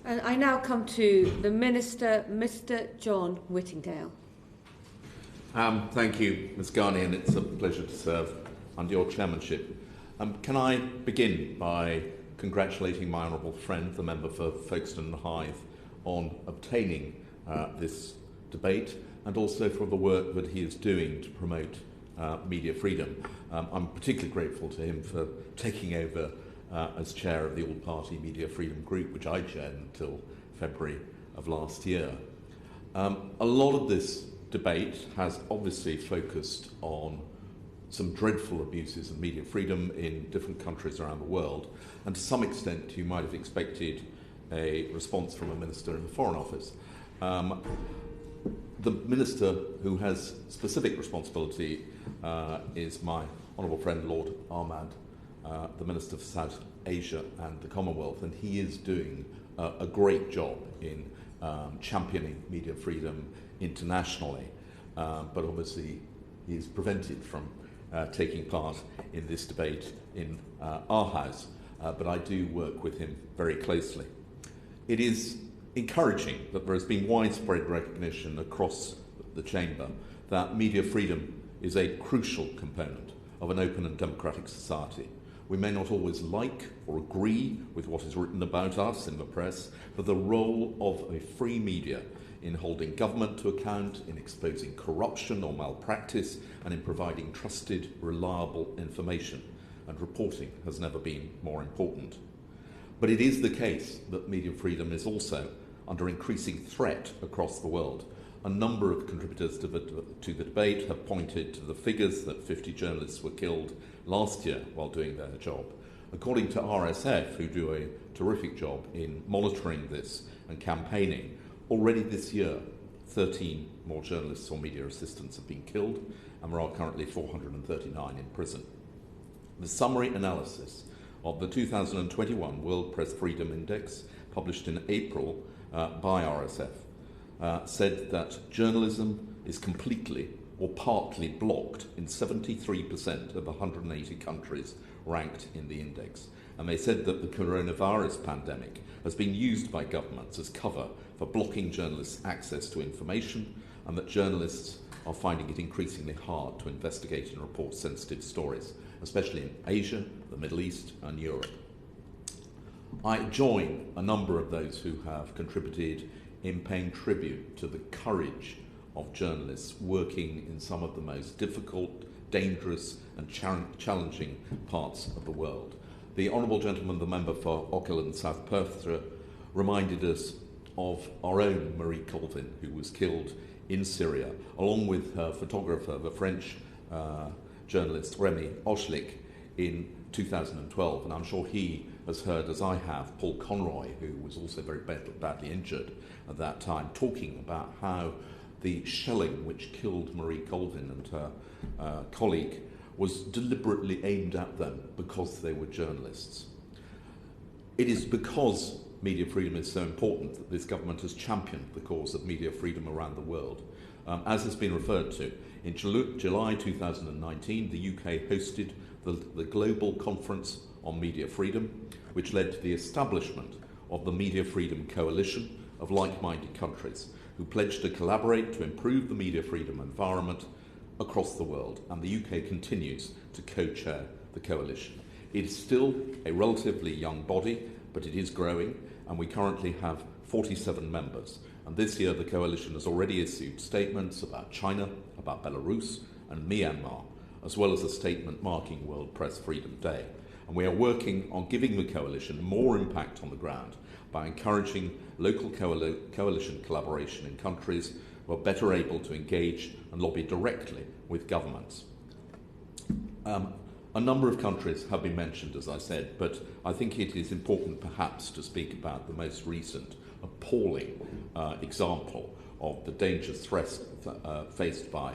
And I now come to the Minister, Mr. John Whittingdale. Thank you, Ms Garney, and it's a pleasure to serve under your chairmanship. Can I begin by congratulating my honourable friend, the member for Folkestone and Hythe, on obtaining this debate and also for the work that he is doing to promote media freedom. I'm particularly grateful to him for taking over as chair of the All-Party Media Freedom Group, which I chaired until February of last year. A lot of this debate has obviously focused on some dreadful abuses of media freedom in different countries around the world, and to some extent you might have expected a response from a minister in the Foreign Office. The minister who has specific responsibility is my honourable friend Lord Ahmad, the Minister for South Asia and the Commonwealth, and he is doing a great job in championing media freedom internationally, but obviously he is prevented from taking part in this debate in our House, but I do work with him very closely. It is encouraging that there has been widespread recognition across the Chamber that media freedom is a crucial component of an open and democratic society. We may not always like or agree with what is written about us in the press, but the role of a free media in holding government to account, in exposing corruption or malpractice, and in providing trusted, reliable information and reporting has never been more important. But it is the case that media freedom is also under increasing threat across the world. A number of contributors to the debate have pointed to the figures that 50 journalists were killed last year while doing their job. According to RSF, who do a terrific job in monitoring this and campaigning, already this year 13 more journalists or media assistants have been killed, and there are currently 439 in prison. The summary analysis of the 2021 World Press Freedom Index, published in April by RSF, said that journalism is completely or partly blocked in 73% of 180 countries ranked in the index. And they said that the coronavirus pandemic has been used by governments as cover for blocking journalists' access to information, and that journalists are finding it increasingly hard to investigate and report sensitive stories, especially in Asia, the Middle East and Europe. I join a number of those who have contributed in paying tribute to the courage of journalists working in some of the most difficult, dangerous and challenging parts of the world. The Honourable Gentleman, the member for Ochil and South Perthshire, reminded us of our own Marie Colvin, who was killed in Syria, along with her photographer, the French journalist Rémi Ochlik, in 2012. And I'm sure he has heard, as I have, Paul Conroy, who was also very badly injured at that time, talking about how the shelling which killed Marie Colvin and her colleague was deliberately aimed at them because they were journalists. It is because media freedom is so important that this government has championed the cause of media freedom around the world. As has been referred to, in July 2019, the UK hosted the Global Conference on Media Freedom, which led to the establishment of the Media Freedom Coalition of like-minded countries who pledged to collaborate to improve the media freedom environment across the world, and the UK continues to co-chair the coalition. It is still a relatively young body, but it is growing, and we currently have 47 members. And this year the coalition has already issued statements about China, about Belarus and Myanmar, as well as a statement marking World Press Freedom Day. And we are working on giving the coalition more impact on the ground by encouraging local coalition collaboration in countries who are better able to engage and lobby directly with governments. A number of countries have been mentioned, as I said, but I think it is important perhaps to speak about the most recent appalling example of the dangerous threats faced by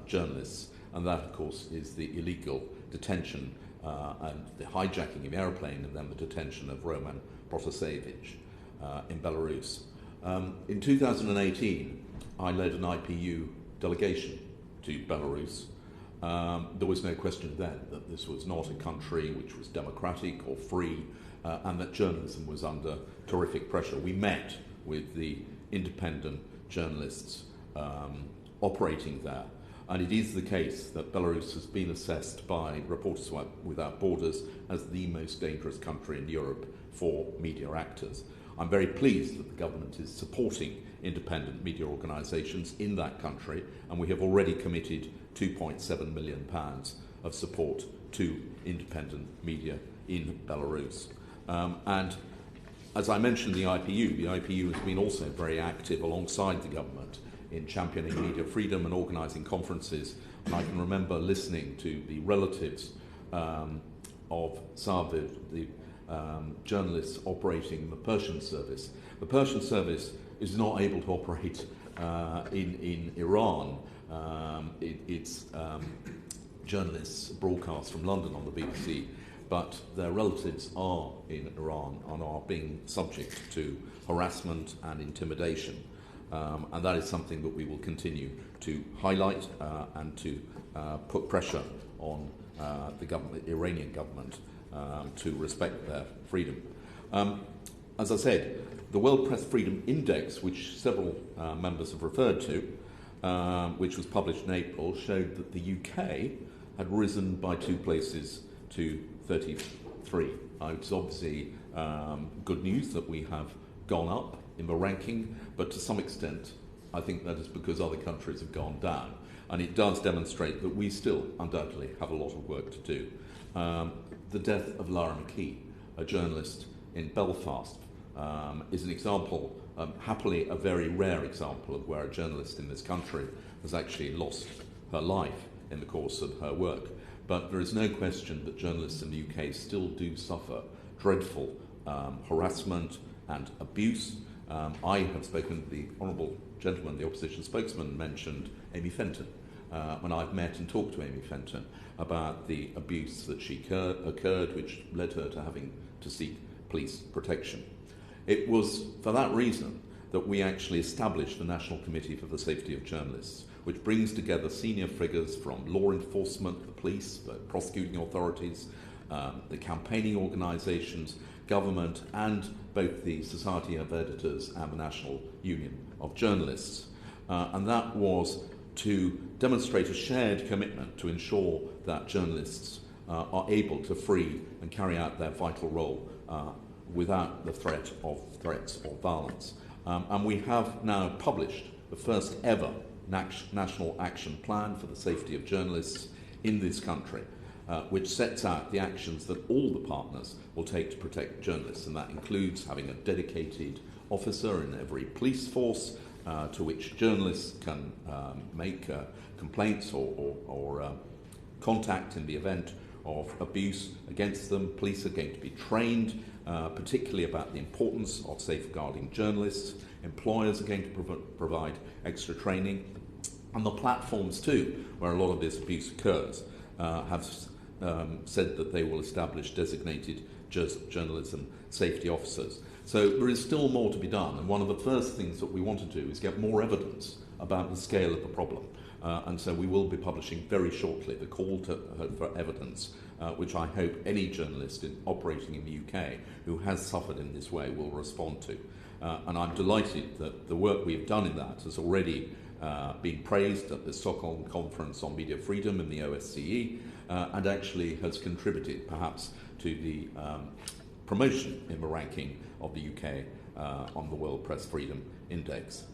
journalists, and that, of course, is the illegal detention and the hijacking of the aeroplane and then the detention of Roman Protasevich in Belarus. In 2018, I led an IPU delegation to Belarus, there was no question then that this was not a country which was democratic or free, and that journalism was under terrific pressure. We met with the independent journalists operating there, and it is the case that Belarus has been assessed by Reporters Without Borders as the most dangerous country in Europe for media actors. I'm very pleased that the government is supporting independent media organisations in that country, and we have already committed £2.7 million of support to independent media in Belarus. And as I mentioned, the IPU has been also very active alongside the government in championing media freedom and organising conferences. And I can remember listening to the relatives of Saviv, the journalists operating the Persian service. The Persian service is not able to operate in Iran. It's journalists broadcast from London on the BBC, but their relatives are in Iran and are being subject to harassment and intimidation. And that is something that we will continue to highlight and to put pressure on the Iranian government to respect their freedom. As I said, the World Press Freedom Index, which several members have referred to, which was published in April, showed that the UK had risen by 2 places to 33. It's obviously good news that we have gone up in the ranking, but to some extent I think that is because other countries have gone down, and it does demonstrate that we still undoubtedly have a lot of work to do. The death of Lara Mckee, a journalist in Belfast, is an example, happily a very rare example, of where a journalist in this country has actually lost her life in the course of her work. But there is no question that journalists in the UK still do suffer dreadful harassment and abuse. I have spoken to the Honourable Gentleman, the opposition spokesman, mentioned Amy Fenton, when I've met and talked to Amy Fenton about the abuse that she occurred, which led her to having to seek police protection. It was for that reason that we actually established the National Committee for the Safety of Journalists, which brings together senior figures from law enforcement, the police, the prosecuting authorities, the campaigning organisations, government, and both the Society of Editors and the National Union of Journalists. And that was to demonstrate a shared commitment to ensure that journalists are able to free and carry out their vital role without the threats or violence. And we have now published the first ever National Action Plan for the Safety of Journalists in this country, which sets out the actions that all the partners will take to protect journalists, and that includes having a dedicated officer in every police force to which journalists can make complaints or contact in the event of abuse against them. Police are going to be trained, particularly about the importance of safeguarding journalists. Employers are going to provide extra training. And the platforms too, where a lot of this abuse occurs, have said that they will establish designated journalism safety officers. So there is still more to be done, and one of the first things that we want to do is get more evidence about the scale of the problem. And so we will be publishing very shortly the call for evidence, which I hope any journalist operating in the UK who has suffered in this way will respond to. And I'm delighted that the work we've done in that has already been praised at the Stockholm Conference on Media Freedom in the OSCE, and actually has contributed perhaps to the promotion in the ranking of the UK on the World Press Freedom Index.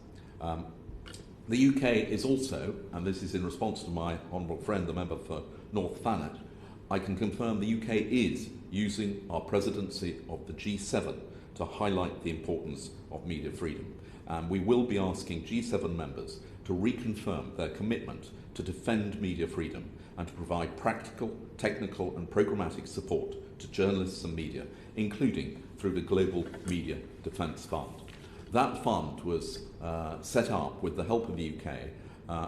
The UK is also, and this is in response to my honourable friend, the member for North Thanet, I can confirm the UK is using our presidency of the G7 to highlight the importance of media freedom. And we will be asking G7 members to reconfirm their commitment to defend media freedom and to provide practical, technical and programmatic support to journalists and media, including through the Global Media Defence Fund. That fund was set up with the help of the UK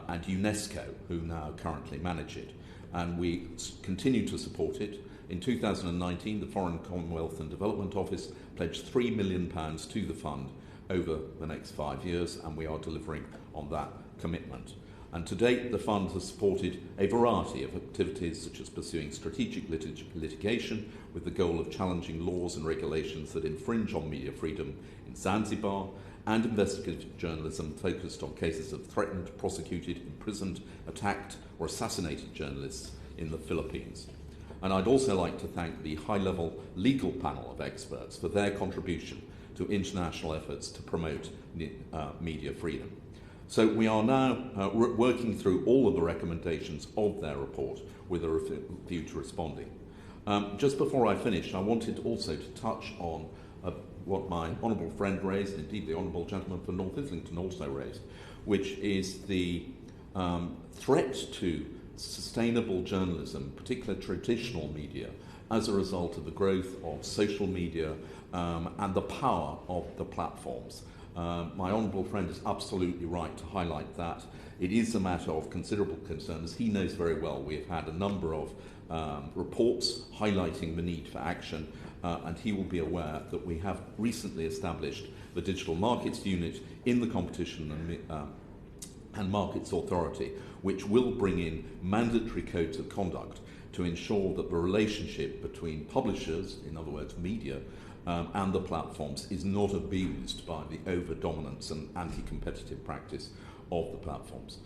and UNESCO, who now currently manage it, and we continue to support it. In 2019, the Foreign, Commonwealth and Development Office pledged £3 million to the fund over the next 5 years, and we are delivering on that commitment. And to date, the fund has supported a variety of activities, such as pursuing strategic litigation with the goal of challenging laws and regulations that infringe on media freedom in Zanzibar, and investigative journalism focused on cases of threatened, prosecuted, imprisoned, attacked, or assassinated journalists in the Philippines. And I'd also like to thank the high-level legal panel of experts for their contribution to international efforts to promote media freedom. So we are now working through all of the recommendations of their report with a view to responding. Just before I finish, I wanted also to touch on what my honourable friend raised, indeed the honourable gentleman for North Islington also raised, which is the threat to sustainable journalism, particularly traditional media, as a result of the growth of social media and the power of the platforms. My honourable friend is absolutely right to highlight that. It is a matter of considerable concern. As he knows very well, we have had a number of reports highlighting the need for action, and he will be aware that we have recently established the Digital Markets Unit in the Competition and Markets Authority, which will bring in mandatory codes of conduct to ensure that the relationship between publishers, in other words media, and the platforms is not abused by the over-dominance and anti-competitive practice of the platforms.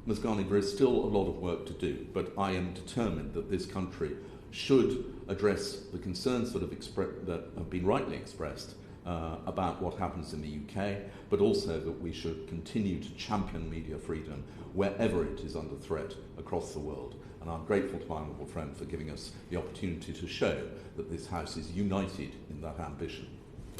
Ms. Garney, there is still a lot of work to do, but I am determined that this country should address the concerns that have been rightly expressed about what happens in the UK, but also that we should continue to champion media freedom wherever it is under threat across the world. And I'm grateful to my honourable friend for giving us the opportunity to show that this House is united in that ambition.